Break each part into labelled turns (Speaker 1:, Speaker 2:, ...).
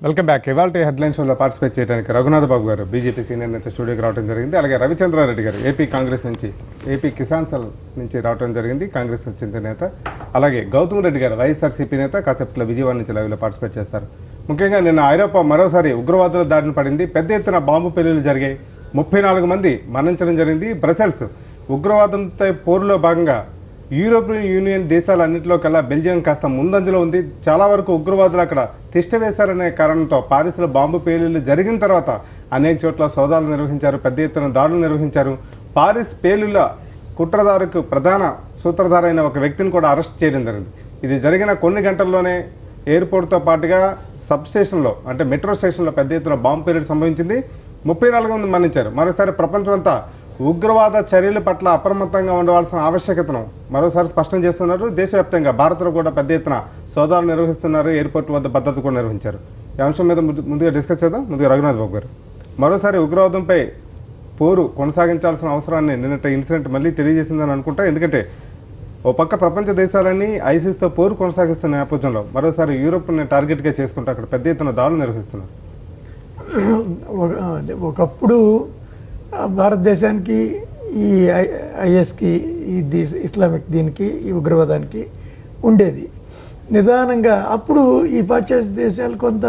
Speaker 1: Welcome back. ఇవాళ headline షోలో participate చేయడానికి రఘునాథ్ బాబు గారు బీజేపీ సీనియర్ నేత స్టూడియోకి రావడం జరిగింది. అలాగే రవిచంద్రారెడ్డి గారు ఏపీ కాంగ్రెస్ నుంచి, ఏపీ కిసాన్ సెల్ నుంచి రావడం జరిగింది, కాంగ్రెస్ చెందిన నేత. అలాగే గౌతమ్ రెడ్డి గారు వైఎస్ఆర్సీపీ నేత, కాసేపట్లో విజయవాడ నుంచి లైవ్లో పార్టిసిపేట్ చేస్తారు. ముఖ్యంగా నిన్న ఐరోపా మరోసారి ఉగ్రవాదుల దాడిని పడింది. పెద్ద ఎత్తున బాంబు పేలుళ్లు జరిగాయి. 34 మంది మరణించడం జరిగింది. బ్రసెల్స్ ఉగ్రవాదంతో పోరులో భాగంగా యూరోపియన్ యూనియన్ దేశాలన్నింటిలో కల్లా బెల్జియం కాస్త ముందంజలో ఉంది. చాలా వరకు ఉగ్రవాదులు అక్కడ తిష్టవేశారనే కారణంతో పారిస్లో బాంబు పేలుళ్లు జరిగిన తర్వాత అనేక చోట్ల సోదాలు నిర్వహించారు, పెద్ద ఎత్తున దాడులు నిర్వహించారు. పారిస్ పేలుళ్ల కుట్రదారుకు ప్రధాన సూత్రధార అయిన ఒక వ్యక్తిని కూడా అరెస్ట్ చేయడం జరిగింది. ఇది జరిగిన కొన్ని గంటల్లోనే ఎయిర్పోర్ట్తో పాటుగా సబ్ స్టేషన్లో అంటే మెట్రో స్టేషన్లో పెద్ద ఎత్తున బాంబు పేలుడు సంభవించింది. 34 మంది మరణించారు. మరోసారి ప్రపంచమంతా ఉగ్రవాద చర్యల పట్ల అప్రమత్తంగా ఉండవలసిన ఆవశ్యకతను మరోసారి స్పష్టం చేస్తున్నారు. దేశవ్యాప్తంగా భారత్లో కూడా పెద్ద ఎత్తున సోదాలు నిర్వహిస్తున్నారు. ఎయిర్పోర్ట్ వద్ద భద్రత కూడా నిర్వహించారు. ఈ అంశం మీద ముందుగా డిస్కస్ చేద్దాం. ముందుగా రఘునాథ్ బాబు గారు, మరోసారి ఉగ్రవాదంపై పోరు కొనసాగించాల్సిన అవసరాన్ని నిన్నటి ఇన్సిడెంట్ మళ్ళీ తెలియజేసిందని అనుకుంటా. ఎందుకంటే ఓ పక్క ప్రపంచ దేశాలన్నీ ఐసిస్తో పోరు కొనసాగిస్తున్న నేపథ్యంలో మరోసారి యూరోప్ని టార్గెట్గా చేసుకుంటూ అక్కడ పెద్ద ఎత్తున దాడులు నిర్వహిస్తున్నారు.
Speaker 2: ఒకప్పుడు భారతదేశానికి ఈ ఐఎస్కి ఈ ఇస్లామిక్ దీనికి ఈ ఉగ్రవాదానికి ఉండేది. నిదానంగా అప్పుడు ఈ పాశ్చాత్య దేశాలు కొంత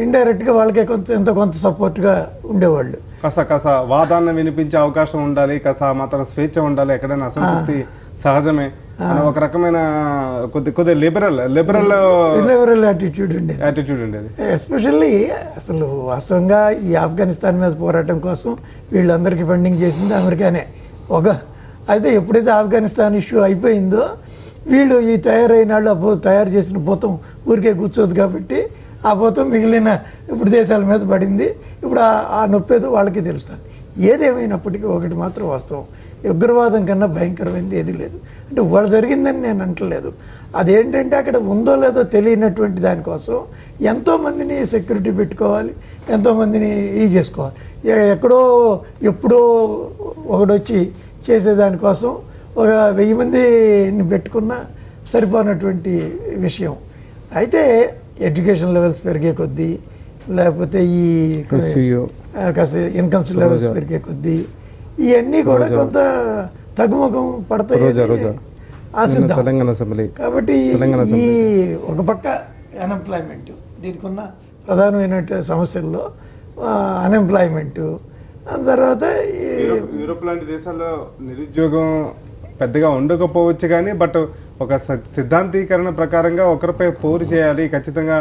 Speaker 2: ఇండైరెక్ట్గా వాళ్ళకే కొంత సపోర్ట్గా ఉండేవాళ్ళు.
Speaker 1: కాస్త వాదాన్ని వినిపించే అవకాశం ఉండాలి, కాస్త మాత్రం స్వేచ్ఛ ఉండాలి, ఎక్కడైనా అసంతృప్తి సహజమే అని ఒక రకమైన కొద్ది లిబరల్
Speaker 2: యాటిట్యూడ్
Speaker 1: ఉండేది.
Speaker 2: ఎస్పెషల్లీ అసలు వాస్తవంగా ఈ ఆఫ్ఘనిస్తాన్ మీద పోరాటం కోసం వీళ్ళందరికీ ఫండింగ్ చేసింది అమెరికానే. అయితే ఎప్పుడైతే ఆఫ్ఘనిస్తాన్ ఇష్యూ అయిపోయిందో వీళ్ళు ఈ తయారైన వాళ్ళు తయారు చేసిన భూతం ఊరికే కూర్చోదు కాబట్టి ఆ భూతం మిగిలిన ఇప్పుడు దేశాల మీద పడింది. ఇప్పుడు ఆ నొప్పేదో వాళ్ళకి తెలుస్తుంది. ఏదేమైనప్పటికీ ఒకటి మాత్రం వాస్తవం, ఉగ్రవాదం కన్నా భయంకరమైనది ఏది లేదు. అంటే వాళ్ళు జరిగిందని నేను అంటలేదు. అదేంటంటే అక్కడ ఉందో లేదో తెలియనటువంటి దానికోసం ఎంతోమందిని సెక్యూరిటీ పెట్టుకోవాలి, ఎంతోమందిని చేసుకోవాలి. ఎక్కడో ఎప్పుడో ఒకడొచ్చి చేసేదానికోసం ఒక 1000 మందిని పెట్టుకున్నా సరిపోనటువంటి విషయం. అయితే ఎడ్యుకేషన్ లెవెల్స్ పెరిగే కొద్దీ, లేకపోతే ఈ ఇన్కమ్స్ లెవెల్స్ పెరిగే కొద్దీ ఇవన్నీ కూడా కొంత తగ్గుముఖం పడతాయి ఆశిద్దాం. కాబట్టి ఈ ఒక పక్క అన్ఎంప్లాయ్మెంట్, దీనికి ఉన్న ప్రధానమైన సమస్యల్లో అన్ఎంప్లాయ్మెంట్, తర్వాత
Speaker 1: యూరోప్ లాంటి దేశాల్లో నిరుద్యోగం పెద్దగా ఉండకపోవచ్చు కానీ బట్ ఒక సిద్ధాంతీకరణ ప్రకారంగా ఒకరిపై పోరు చేయాలి ఖచ్చితంగా.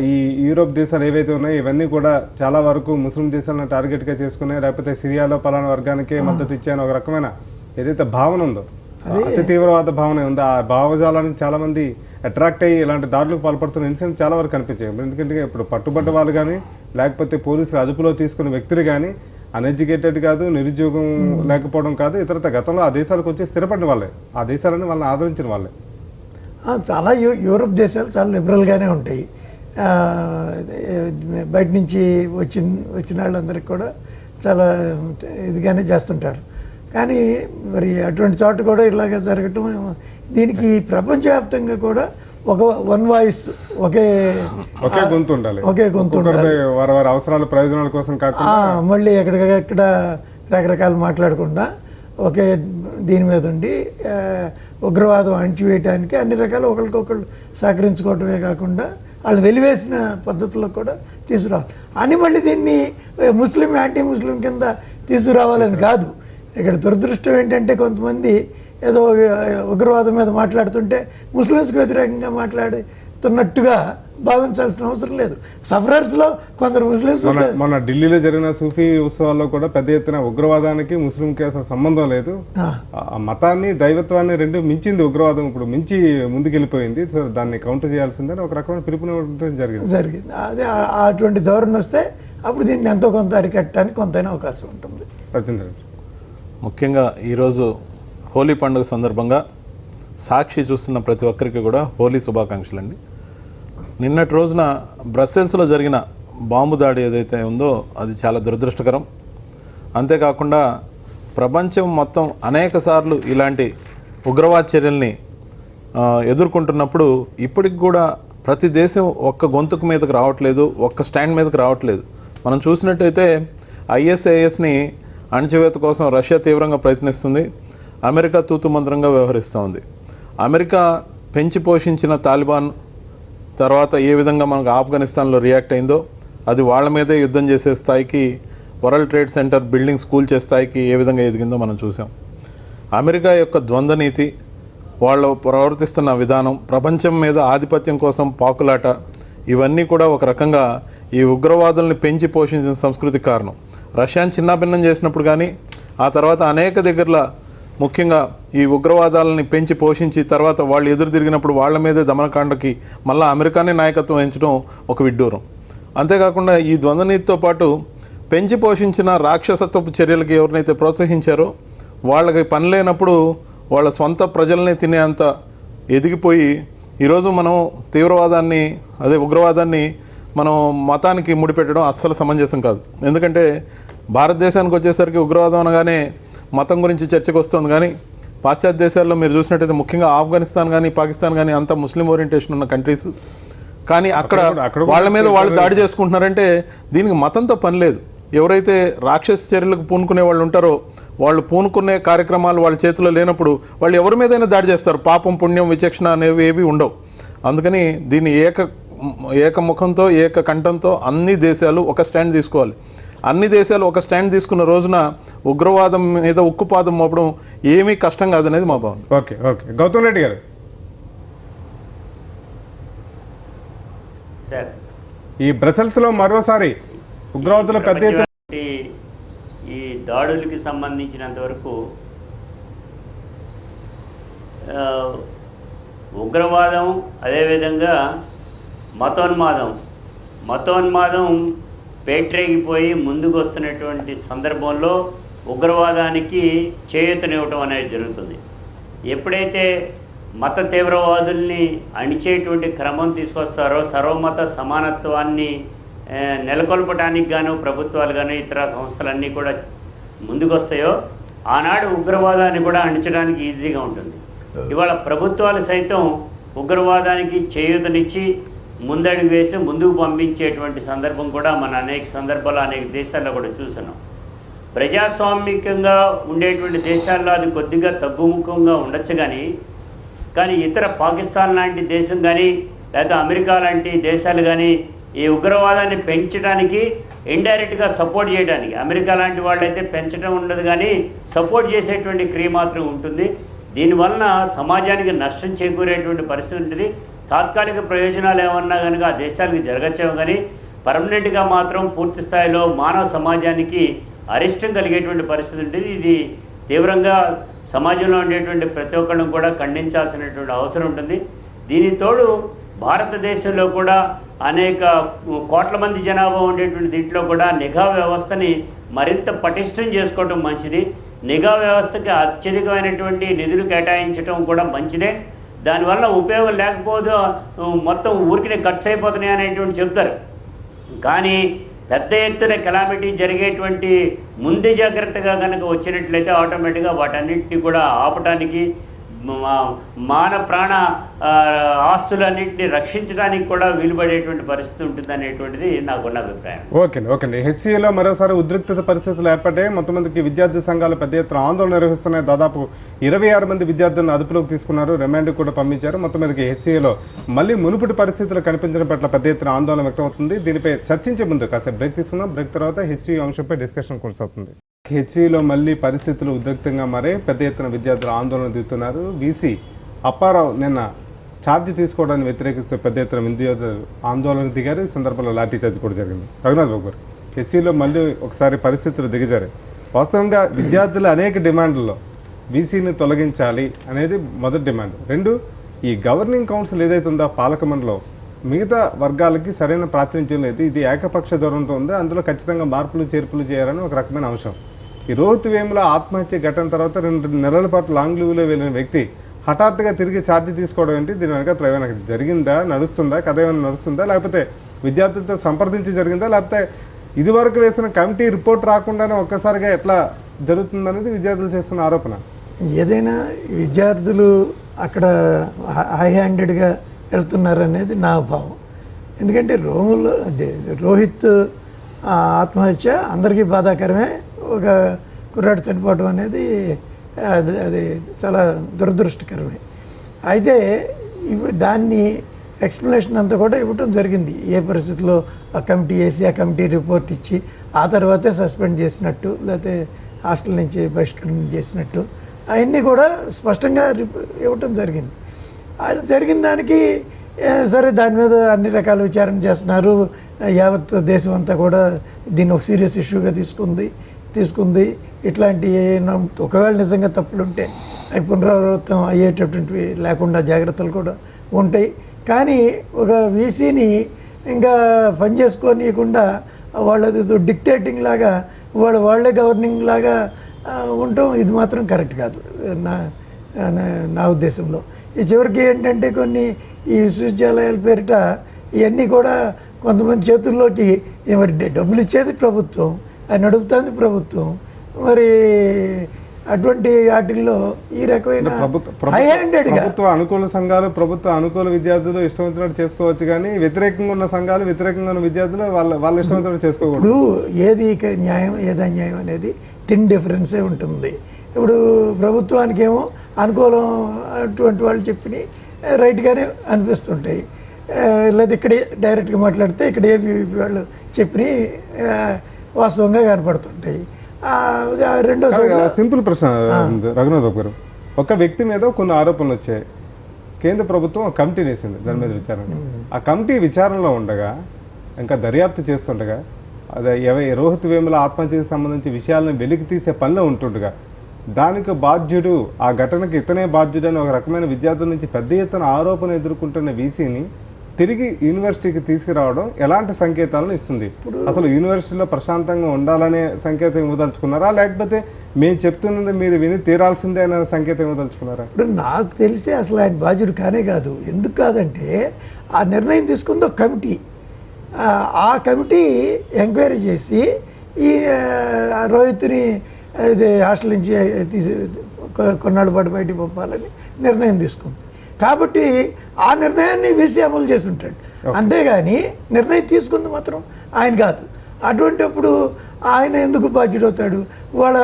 Speaker 1: ఈ యూరోప్ దేశాలు ఏవైతే ఉన్నాయో ఇవన్నీ కూడా చాలా వరకు ముస్లిం దేశాలను టార్గెట్గా చేసుకున్నాయి, లేకపోతే సిరియాలో పలానా వర్గానికే మద్దతు ఇచ్చాయని ఒక రకమైన ఏదైతే భావన ఉందో, అతి తీవ్రవాద భావన ఉందో, ఆ భావజాలానికి చాలా మంది అట్రాక్ట్ అయ్యి ఇలాంటి దాడులకు పాల్పడుతున్న ఇన్సిడెంట్ చాలా వరకు కనిపించాయి. ఎందుకంటే ఇప్పుడు పట్టుబడ్డ వాళ్ళు కానీ లేకపోతే పోలీసులు అదుపులో తీసుకున్న వ్యక్తులు కానీ అన్ఎడ్యుకేటెడ్ కాదు, నిరుద్యోగం లేకపోవడం కాదు, ఇతరత గతంలో ఆ దేశాలకు వచ్చి స్థిరపడిన వాళ్ళే, ఆ దేశాలని వాళ్ళని ఆదరించిన వాళ్ళే.
Speaker 2: చాలా యూరోప్ దేశాలు చాలా లిబరల్గానే ఉంటాయి. బయట నుంచి వచ్చిన వాళ్ళందరికీ కూడా చాలా ఇదిగానే చేస్తుంటారు. కానీ మరి అటువంటి చోట కూడా ఇలాగే జరగటం, దీనికి ప్రపంచవ్యాప్తంగా కూడా వన్ వాయిస్ ఒకే
Speaker 1: గొంతు ఉండాలి,
Speaker 2: వారి
Speaker 1: అవసరాలు ప్రయోజనాల కోసం కాకుండా
Speaker 2: మళ్ళీ ఎక్కడికక్కడ రకరకాలు మాట్లాడకుండా ఒకే దీని మీద ఉండి ఉగ్రవాదం అణిచివేయటానికి అన్ని రకాలు ఒకరికొకళ్ళు సహకరించుకోవటమే కాకుండా వాళ్ళు వెలివేసిన పద్ధతుల్లో కూడా తీసుకురావాలి అని, మళ్ళీ దీన్ని ముస్లిం యాంటీ ముస్లిం కింద తీసుకురావాలని కాదు. ఇక్కడ దురదృష్టం ఏంటంటే కొంతమంది ఏదో ఉగ్రవాదం మీద మాట్లాడుతుంటే ముస్లిమ్స్కి వ్యతిరేకంగా మాట్లాడుతున్నట్టుగా భావించాల్సిన అవసరం లేదు. సఫరర్స్లో కొందరు ముస్లిమ్స్,
Speaker 1: మొన్న ఢిల్లీలో జరిగిన సూఫీ ఉత్సవాల్లో కూడా పెద్ద ఎత్తున ఉగ్రవాదానికి ముస్లింకి అసలు సంబంధం లేదు, మతాన్ని దైవత్వాన్ని రెండు మించింది ఉగ్రవాదం, ఇప్పుడు మించి ముందుకెళ్ళిపోయింది, సో దాన్ని కౌంటర్ చేయాల్సిందని ఒక రకమైన పిలుపునివ్వడం జరిగింది.
Speaker 2: అదే అటువంటి ధోరణి వస్తే అప్పుడు దీన్ని ఎంతో కొంత అరికట్టడానికి కొంతైనా అవకాశం ఉంటుంది.
Speaker 3: ముఖ్యంగా ఈరోజు హోలీ పండుగ సందర్భంగా సాక్షి చూస్తున్న ప్రతి ఒక్కరికి కూడా హోలీ శుభాకాంక్షలు అండి. నిన్నటి రోజున బ్రసెల్స్లో జరిగిన బాంబు దాడి ఏదైతే ఉందో అది చాలా దురదృష్టకరం. అంతేకాకుండా ప్రపంచం మొత్తం అనేక సార్లు ఇలాంటి ఉగ్రవాద చర్యల్ని ఎదుర్కొంటున్నప్పుడు ఇప్పటికి కూడా ప్రతి దేశం ఒక్క గొంతుకు మీదకి రావట్లేదు, ఒక్క స్టాండ్ మీదకి రావట్లేదు. మనం చూసినట్టయితే ISISని అణచివేత కోసం రష్యా తీవ్రంగా ప్రయత్నిస్తుంది, అమెరికా తూతుమంత్రంగా వ్యవహరిస్తూ ఉంది. అమెరికా పెంచి పోషించిన తాలిబాన్ తర్వాత ఏ విధంగా మనకు ఆఫ్ఘనిస్తాన్లో రియాక్ట్ అయిందో అది వాళ్ళ మీదే యుద్ధం చేసే స్థాయికి, వరల్డ్ ట్రేడ్ సెంటర్ బిల్డింగ్స్ కూల్చే స్థాయికి ఏ విధంగా ఎదిగిందో మనం చూసాం. అమెరికా యొక్క ద్వంద్వ నీతి, వాళ్ళు ప్రవర్తిస్తున్న విధానం, ప్రపంచం మీద ఆధిపత్యం కోసం పాకులాట, ఇవన్నీ కూడా ఒక రకంగా ఈ ఉగ్రవాదుల్ని పెంచి పోషించిన సంస్కృతి కారణం. రష్యాని చిన్నాభిన్నం చేసినప్పుడు కానీ, ఆ తర్వాత అనేక దగ్గరలో ముఖ్యంగా ఈ ఉగ్రవాదాలని పెంచి పోషించి తర్వాత వాళ్ళు ఎదురు తిరిగినప్పుడు వాళ్ళ మీదే దమనకాండకి మళ్ళీ అమెరికానే నాయకత్వం వహించడం ఒక విడ్డూరం. అంతేకాకుండా ఈ ద్వంద్వనీతితో పాటు పెంచి పోషించిన రాక్షసత్వపు చర్యలకి ఎవరినైతే ప్రోత్సహించారో వాళ్ళకి పని లేనప్పుడు వాళ్ళ సొంత ప్రజల్ని తినేంత ఎదిగిపోయి ఈరోజు మనం తీవ్రవాదాన్ని, అదే ఉగ్రవాదాన్ని మనం మతానికి ముడిపెట్టడం అస్సలు సమంజసం కాదు. ఎందుకంటే భారతదేశానికి వచ్చేసరికి ఉగ్రవాదం అనగానే మతం గురించి చర్చకు వస్తుంది, కానీ పాశ్చాత్య దేశాల్లో మీరు చూసినట్టయితే ముఖ్యంగా ఆఫ్ఘనిస్తాన్ కానీ పాకిస్తాన్ కానీ అంతా ముస్లిం ఓరియంటేషన్ ఉన్న కంట్రీస్, కానీ అక్కడ వాళ్ళ మీద వాళ్ళు దాడి చేసుకుంటున్నారంటే దీనికి మతంతో పని లేదు. ఎవరైతే రాక్షస చర్యలకు పూనుకునే వాళ్ళు ఉంటారో వాళ్ళు పూనుకునే కార్యక్రమాలు వాళ్ళ చేతిలో లేనప్పుడు వాళ్ళు ఎవరి మీదైనా దాడి చేస్తారు. పాపం పుణ్యం విచక్షణ అనేవి ఏవి ఉండవు. అందుకని దీన్ని ఏకముఖంతో ఏకకంఠంతో అన్ని దేశాలు ఒక స్టాండ్ తీసుకోవాలి. అన్ని దేశాలు ఒక స్టాండ్ తీసుకున్న రోజున ఉగ్రవాదం మీద ఉక్కుపాదం మోపడం ఏమీ కష్టం కాదనేది మా భావన.
Speaker 1: ఓకే ఓకే గౌతమ్ రెడ్డి గారు,
Speaker 4: సార్,
Speaker 1: ఈ బ్రసెల్స్లో మరోసారి ఉగ్రవాదుల పెద్ద ఎత్తున
Speaker 4: ఈ దాడులకి సంబంధించినంత వరకు ఉగ్రవాదం, అదేవిధంగా మతోన్మాదం పేట్రేగిపోయి ముందుకు వస్తున్నటువంటి సందర్భంలో ఉగ్రవాదానికి చేయూతనివ్వటం అనేది జరుగుతుంది. ఎప్పుడైతే మత తీవ్రవాదుల్ని అణిచేటువంటి క్రమం తీసుకొస్తారో, సర్వమత సమానత్వాన్ని నెలకొల్పడానికి గాను ప్రభుత్వాలు కానీ ఇతర సంస్థలన్నీ కూడా ముందుకొస్తాయో ఆనాడు ఉగ్రవాదాన్ని కూడా అణించడానికి ఈజీగా ఉంటుంది. ఇవాళ ప్రభుత్వాలు సైతం ఉగ్రవాదానికి చేయూతనిచ్చి ముందడుగు వేసి ముందుకు పంపించేటువంటి సందర్భం కూడా మన అనేక సందర్భాలు అనేక దేశాల్లో కూడా చూస్తున్నాం. ప్రజాస్వామికంగా ఉండేటువంటి దేశాల్లో అది కొద్దిగా తగ్గుముఖంగా ఉండొచ్చు, కానీ ఇతర పాకిస్తాన్ లాంటి దేశం కానీ లేకపోతే అమెరికా లాంటి దేశాలు కానీ ఈ ఉగ్రవాదాన్ని పెంచడానికి ఇండైరెక్ట్గా సపోర్ట్ చేయడానికి, అమెరికా లాంటి వాళ్ళైతే పెంచడం ఉండదు కానీ సపోర్ట్ చేసేటువంటి క్రియ మాత్రం ఉంటుంది. దీనివలన సమాజానికి నష్టం చేకూరేటువంటి పరిస్థితి ఉంటుంది. తాత్కాలిక ప్రయోజనాలు ఏమన్నా కనుక ఆ దేశాలకు జరగచ్చేమో, కానీ పర్మనెంట్గా మాత్రం పూర్తి స్థాయిలో మానవ సమాజానికి అరిష్టం కలిగేటువంటి పరిస్థితి ఉంటుంది. ఇది తీవ్రంగా సమాజంలో ఉండేటువంటి ప్రతి ఒక్కరిని కూడా ఖండించాల్సినటువంటి అవసరం ఉంటుంది. దీనికి తోడు భారతదేశంలో కూడా అనేక కోట్ల మంది జనాభా ఉండేటువంటి దీంట్లో కూడా నిఘా వ్యవస్థని మరింత పటిష్టం చేసుకోవటం మంచిది. నిఘా వ్యవస్థకి అత్యధికమైనటువంటి నిధులు కేటాయించడం కూడా మంచిదే. దానివల్ల ఉపయోగం లేకపోతే మొత్తం ఊరికినే ఖర్చు అయిపోతున్నాయి అనేటువంటి చెప్తారు, కానీ పెద్ద ఎత్తున కెలామిటీ జరిగేటువంటి ముందే జాగ్రత్తగా కనుక వచ్చినట్లయితే ఆటోమేటిక్గా వాటన్నిటిని కూడా ఆపటానికి, ప్రాణ ఆస్తులన్నింటినీ రక్షించడానికి కూడా వీలుపడేటువంటి పరిస్థితి ఉంటుంది అనేటువంటిది నాకున్న అభిప్రాయం.
Speaker 1: ఓకే హెచ్సిఏలో మరోసారి ఉద్రిక్తత పరిస్థితులు ఏర్పడ్డాయి. మొత్తంమందికి విద్యార్థి సంఘాలు పెద్ద ఎత్తున ఆందోళన నిర్వహిస్తున్నాయి. దాదాపు 26 మంది విద్యార్థులను అదుపులోకి తీసుకున్నారు, రిమాండ్ కూడా పంపించారు. మొత్తంమందికి హెచ్సిఏలో మళ్ళీ మునుపటి పరిస్థితులు కనిపించడం పట్ల పెద్ద ఎత్తున ఆందోళన వ్యక్తమవుతుంది. దీనిపై చర్చించే ముందు కాసేపు బ్రేక్ తీసుకుందాం. బ్రేక్ తర్వాత హెచ్సిఏ అంశంపై డిస్కషన్ కొనసాగుతుంది. హెచ్సిలో మళ్లీ పరిస్థితులు ఉద్రిక్తంగా మారే పెద్ద ఎత్తున విద్యార్థులు ఆందోళన దిగుతున్నారు. వీసీ అప్పారావు నిన్న ఛార్జ్ తీసుకోవడాన్ని వ్యతిరేకిస్తూ పెద్ద ఎత్తున విద్యార్థులు ఆందోళన దిగారు. ఈ సందర్భంలో లాఠీ చార్జ్ కూడా జరిగింది. రఘునాథ్ బాబు గారు, హెచ్సిలో మళ్లీ ఒకసారి పరిస్థితులు దిగజారు. వాస్తవంగా విద్యార్థుల అనేక డిమాండ్లలో వీసీని తొలగించాలి అనేది మొదటి డిమాండ్. 2, ఈ గవర్నింగ్ కౌన్సిల్ ఏదైతే ఉందో పాలక మండలిలో మిగతా వర్గాలకి సరైన ప్రాతినిధ్యం లేదు, ఇది ఏకపక్ష ధోరణితో ఉంది, అందులో ఖచ్చితంగా మార్పులు చేర్పులు చేయాలని ఒక రకమైన అంశం. ఈ రోహిత్ వేముల ఆత్మహత్య ఘటన తర్వాత 2 నెలల పాటు లాంగ్ లీవ్లో వెళ్ళిన వ్యక్తి హఠాత్తుగా తిరిగి ఛార్జ్ తీసుకోవడం ఏంటి? దీని వెనక ఏమైనా జరిగిందా, నడుస్తుందా, కథ ఏమైనా నడుస్తుందా, లేకపోతే విద్యార్థులతో సంప్రదించి జరిగిందా, లేకపోతే ఇదివరకు వేసిన కమిటీ రిపోర్ట్ రాకుండానే ఒక్కసారిగా ఎట్లా జరుగుతుందనేది విద్యార్థులు చేస్తున్న ఆరోపణ.
Speaker 2: ఏదైనా విద్యార్థులు అక్కడ హై హ్యాండెడ్గా వెళ్తున్నారనేది నా భావం. ఎందుకంటే రోహిత్ ఆత్మహత్య అందరికీ బాధాకరమే. ఒక కుర్రాడు చనిపోవడం అనేది అది చాలా దురదృష్టకరమే. అయితే దాన్ని ఎక్స్ప్లెనేషన్ అంతా కూడా ఇవ్వటం జరిగింది. ఏ పరిస్థితుల్లో ఆ కమిటీ వేసి ఆ కమిటీ రిపోర్ట్ ఇచ్చి ఆ తర్వాతే సస్పెండ్ చేసినట్టు, లేకపోతే హాస్టల్ నుంచి బహిష్కరణ చేసినట్టు అవన్నీ కూడా స్పష్టంగా ఇవ్వటం జరిగింది. అది జరిగిన దానికి సరే దాని మీద అన్ని రకాల విచారణ చేస్తున్నారు. యావత్ దేశం అంతా కూడా దీన్ని ఒక సీరియస్ ఇష్యూగా తీసుకుంది. ఇట్లాంటి ఒకవేళ నిజంగా తప్పులుంటే అవి పునరావృతం అయ్యేటటువంటివి లేకుండా జాగ్రత్తలు కూడా ఉంటాయి. కానీ ఒక వీసీని ఇంకా పని చేసుకోనీయకుండా వాళ్ళది డిక్టేటింగ్ లాగా వాళ్ళే గవర్నింగ్ లాగా ఉండటం ఇది మాత్రం కరెక్ట్ కాదు నా ఉద్దేశంలో. ఈ చివరికి ఏంటంటే కొన్ని ఈ విశ్వవిద్యాలయాల పేరిట ఇవన్నీ కూడా కొంతమంది చేతుల్లోకి మరి డబ్బులు ఇచ్చేది ప్రభుత్వం, అది నడుపుతుంది ప్రభుత్వం. మరి అటువంటి వాటిల్లో ఈ రకమైన
Speaker 1: ప్రభుత్వ అనుకూల సంఘాలు, ప్రభుత్వ అనుకూల విద్యార్థులు ఇష్టం వచ్చినట్టు చేసుకోవచ్చు, కానీ వ్యతిరేకంగా ఉన్న సంఘాలు, వ్యతిరేకంగా ఉన్న విద్యార్థులు వాళ్ళ ఇష్టం వచ్చినట్టు చేసుకోకూడదు.
Speaker 2: ఏది న్యాయం ఏది అన్యాయం అనేది థిన్ డిఫరెన్సే ఉంటుంది. ఇప్పుడు ప్రభుత్వానికి ఏమో అనుకూలం అటువంటి వాళ్ళు చెప్పి రైట్గానే అనిపిస్తుంటాయి. లేదా ఇక్కడే డైరెక్ట్గా మాట్లాడితే ఇక్కడ వాళ్ళు చెప్పి వాస్తవంగా కనపడుతుంటాయి. రెండో
Speaker 1: సింపుల్ ప్రశ్న రఘునాథ్ బాబు గారు, ఒక వ్యక్తి మీద కొన్ని ఆరోపణలు వచ్చాయి, కేంద్ర ప్రభుత్వం ఒక కమిటీ వేసింది దాని మీద విచారణ. ఆ కమిటీ విచారణలో ఉండగా, ఇంకా దర్యాప్తు చేస్తుండగా, అదే రోహిత్ వేముల ఆత్మహత్యకు సంబంధించి విషయాలను వెలికి తీసే పనిలో ఉంటుండగా దానికి బాధ్యుడు, ఆ ఘటనకి ఇతనే బాధ్యుడు అని ఒక రకమైన విద్యార్థుల నుంచి పెద్ద ఎత్తున ఆరోపణ ఎదుర్కొంటున్న వీసీని తిరిగి యూనివర్సిటీకి తీసుకురావడం ఎలాంటి సంకేతాలను ఇస్తుంది? అసలు యూనివర్సిటీలో ప్రశాంతంగా ఉండాలనే సంకేతం ఇవ్వదలుచుకున్నారా, లేకపోతే మేము చెప్తున్నది మీరు విని తీరాల్సిందే అనే సంకేతం ఇవ్వదలుచుకున్నారా?
Speaker 2: ఇప్పుడు నాకు తెలిసి అసలు ఆయన బాధ్యుడు కానే కాదు. ఎందుకు కాదంటే ఆ నిర్ణయం తీసుకుంది ఒక కమిటీ. ఆ కమిటీ ఎంక్వైరీ చేసి ఈ రోహిత్ని హాస్టల్ నుంచి కొన్నాళ్ళ పాటు బయటికి పంపాలని నిర్ణయం తీసుకుంది. కాబట్టి ఆ నిర్ణయాన్ని వీసీ అమలు చేసి ఉంటాడు, అంతేగాని నిర్ణయం తీసుకుంది మాత్రం ఆయన కాదు. అటువంటిప్పుడు ఆయన ఎందుకు బాధ్యుడవుతాడు? వాళ్ళ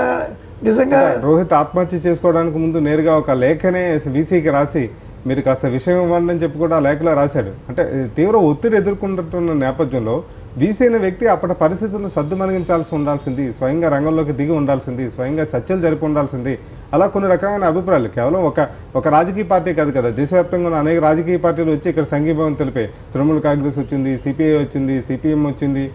Speaker 2: నిజంగా
Speaker 1: రోహిత్ ఆత్మహత్య చేసుకోవడానికి ముందు నేరుగా ఒక లేఖనే వీసీకి రాసి మీరు కాస్త విషయం ఇవ్వండి అని చెప్పి కూడా ఆ లేఖలో రాశాడు. అంటే తీవ్ర ఒత్తిడి ఎదుర్కొంటున్న నేపథ్యంలో వీసీ అనే వ్యక్తి అప్పటి పరిస్థితులను సద్దుమణిగించాల్సి ఉండాల్సింది, స్వయంగా రంగంలోకి దిగి ఉండాల్సింది, స్వయంగా చర్చలు జరిపి ఉండాల్సింది. అలా కొన్ని రకమైన అభిప్రాయాలు కేవలం ఒక రాజకీయ పార్టీ కాదు కదా, దేశవ్యాప్తంగా ఉన్న అనేక రాజకీయ పార్టీలు వచ్చి ఇక్కడ సంఘీభావం తెలిపే. తృణమూల్ కాంగ్రెస్ వచ్చింది, సిపిఐ వచ్చింది, సిపిఎం వచ్చింది,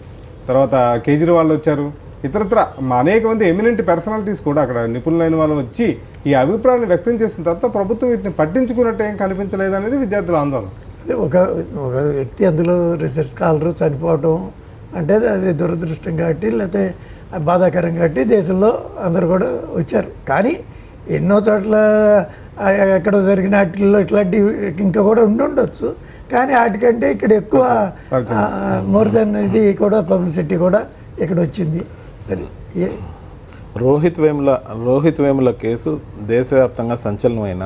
Speaker 1: తర్వాత కేజ్రీవాల్ వచ్చారు, ఇతరత్ర అనేక మంది ఎమినెంట్ పర్సనాలిటీస్ కూడా అక్కడ నిపుణులైన వాళ్ళు వచ్చి ఈ అభిప్రాయాన్ని వ్యక్తం చేసిన తర్వాత ప్రభుత్వం వీటిని పట్టించుకున్నట్టు ఏం కనిపించలేదనేది విద్యార్థుల ఆందోళన.
Speaker 2: అదే ఒక వ్యక్తి అందులో రీసెర్చ్ స్కాలర్ చనిపోవటం అంటే అది దురదృష్టం కాబట్టి, లేకపోతే బాధాకరం కాబట్టి దేశంలో అందరూ కూడా వచ్చారు. కానీ ఎన్నో చోట్ల ఎక్కడో జరిగిన వాటిల్లో ఇట్లాంటివి ఇంకా కూడా ఉండొచ్చు. కానీ వాటికంటే ఇక్కడ ఎక్కువ మోర్ దెన్ ఇది కూడా పబ్లిసిటీ కూడా ఇక్కడ వచ్చింది. సరే,
Speaker 3: రోహిత్ వేముల కేసు దేశవ్యాప్తంగా సంచలనమైన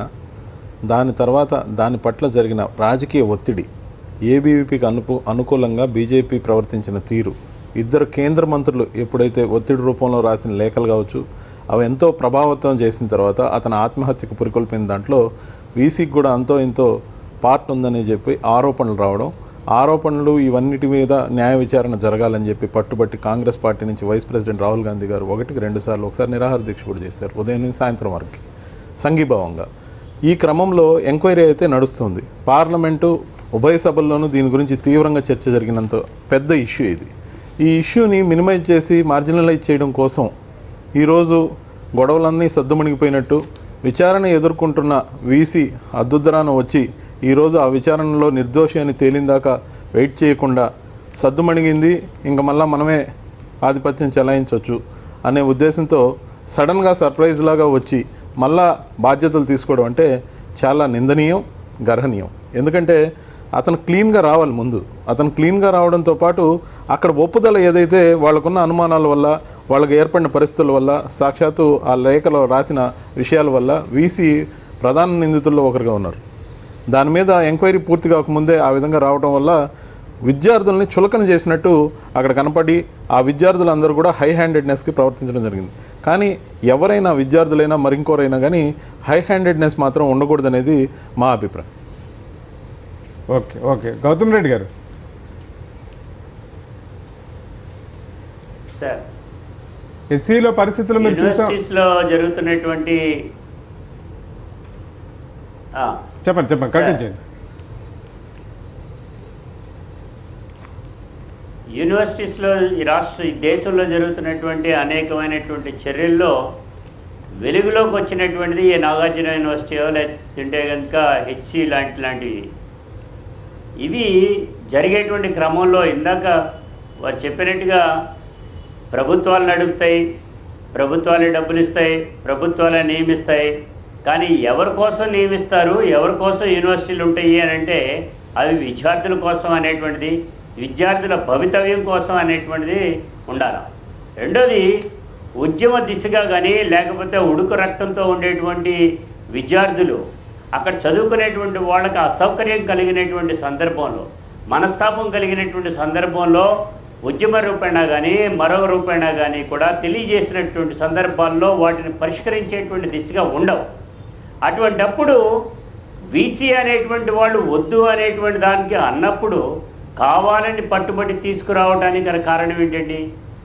Speaker 3: దాని తర్వాత దాని పట్ల జరిగిన రాజకీయ ఒత్తిడి, ఏబీవీపీకి అనుకూలంగా బీజేపీ ప్రవర్తించిన తీరు, ఇద్దరు కేంద్ర మంత్రులు ఎప్పుడైతే ఒత్తిడి రూపంలో రాసిన లేఖలు కావచ్చు అవి ఎంతో ప్రభావితం చేసిన తర్వాత అతను ఆత్మహత్యకు పురికొల్పిన దాంట్లో వీసీకి కూడా అంతో ఇంతో పార్ట్ ఉందని చెప్పి ఆరోపణలు రావడం, ఆరోపణలు ఇవన్నిటి మీద న్యాయ విచారణ జరగాలని చెప్పి పట్టుబట్టి కాంగ్రెస్ పార్టీ నుంచి వైస్ ప్రెసిడెంట్ రాహుల్ గాంధీ గారు 1-2 సార్లు ఒకసారి నిరాహార దీక్ష కూడా చేశారు, ఉదయం నుంచి సాయంత్రం వరకు సంఘీభావంగా. ఈ క్రమంలో ఎంక్వైరీ అయితే నడుస్తుంది. పార్లమెంటు ఉభయ సభల్లోనూ దీని గురించి తీవ్రంగా చర్చ జరిగినంత పెద్ద ఇష్యూ ఇది. ఈ ఇష్యూని మినిమైజ్ చేసి మార్జినలైజ్ చేయడం కోసం ఈరోజు గొడవలన్నీ సద్దుమణిగిపోయినట్టు విచారణ ఎదుర్కొంటున్న వీసీ అద్దుద్దరాన వచ్చి ఈరోజు ఆ విచారణలో నిర్దోషి అని తేలిందాకా వెయిట్ చేయకుండా సద్దుమణిగింది, ఇంకా మళ్ళా మనమే ఆధిపత్యం చెలాయించవచ్చు అనే ఉద్దేశంతో సడన్గా సర్ప్రైజ్ లాగా వచ్చి మళ్ళా బాధ్యతలు తీసుకోవడం అంటే చాలా నిందనీయం, గర్హనీయం. ఎందుకంటే అతను క్లీన్గా రావాలి. ముందు అతను క్లీన్గా రావడంతో పాటు అక్కడ ఒప్పుదల ఏదైతే వాళ్ళకున్న అనుమానాల వల్ల, వాళ్ళకి ఏర్పడిన పరిస్థితుల వల్ల, సాక్షాత్తు ఆ లేఖలో రాసిన విషయాల వల్ల వీసీ ప్రధాన నిందితుల్లో ఒకరుగా ఉన్నారు. దాని మీద ఎంక్వైరీ పూర్తి కాకముందే ఆ విధంగా రావడం వల్ల విద్యార్థుల్ని చులకన చేసినట్టు అక్కడ కనపడి ఆ విద్యార్థులందరూ కూడా హై హ్యాండెడ్నెస్కి ప్రవర్తించడం జరిగింది. కానీ ఎవరైనా విద్యార్థులైనా మరింకోరైనా కానీ హై హ్యాండెడ్నెస్ మాత్రం ఉండకూడదనేది మా అభిప్రాయం.
Speaker 1: ఓకే ఓకే గౌతమ్ రెడ్డి గారు.
Speaker 4: సార్,
Speaker 1: ఎస్సీలో పరిస్థితులు మీరు చూసాం.
Speaker 4: యూనివర్సిటీస్లో జరుగుతున్నటువంటి
Speaker 1: చెప్పండి కంటిన్యూ చేయండి.
Speaker 4: యూనివర్సిటీస్లో ఈ దేశంలో జరుగుతున్నటువంటి అనేకమైనటువంటి చర్యల్లో వెలుగులోకి వచ్చినటువంటిది ఈ నాగార్జున యూనివర్సిటీయో లేదంటే కనుక హెచ్సి లాంటివి. ఇవి జరిగేటువంటి క్రమంలో ఇందాక వారు చెప్పినట్టుగా ప్రభుత్వాలు నడుపుతాయి, ప్రభుత్వాలే డబ్బులు ఇస్తాయి, ప్రభుత్వాలే నియమిస్తాయి. కానీ ఎవరి కోసం నియమిస్తారు, ఎవరి కోసం యూనివర్సిటీలు ఉంటాయి అని అంటే అవి విద్యార్థుల కోసం అనేటువంటిది, విద్యార్థుల భవితవ్యం కోసం అనేటువంటిది ఉండాలి. రెండోది, ఉద్యమ దిశగా కానీ లేకపోతే ఉడుకు రక్తంతో ఉండేటువంటి విద్యార్థులు అక్కడ చదువుకునేటువంటి వాళ్ళకి అసౌకర్యం కలిగినటువంటి సందర్భంలో, మనస్తాపం కలిగినటువంటి సందర్భంలో ఉద్యమ రూపేణా కానీ మరొక రూపేణా కానీ కూడా తెలియజేసినటువంటి సందర్భాల్లో వాటిని పరిష్కరించేటువంటి దిశగా ఉండవు. అటువంటప్పుడు వీసీ అనేటువంటి వాళ్ళు వద్దు అనేటువంటి దానికి అన్నప్పుడు కావాలని పట్టుబడి తీసుకురావడానికి గల కారణం ఏంటండి?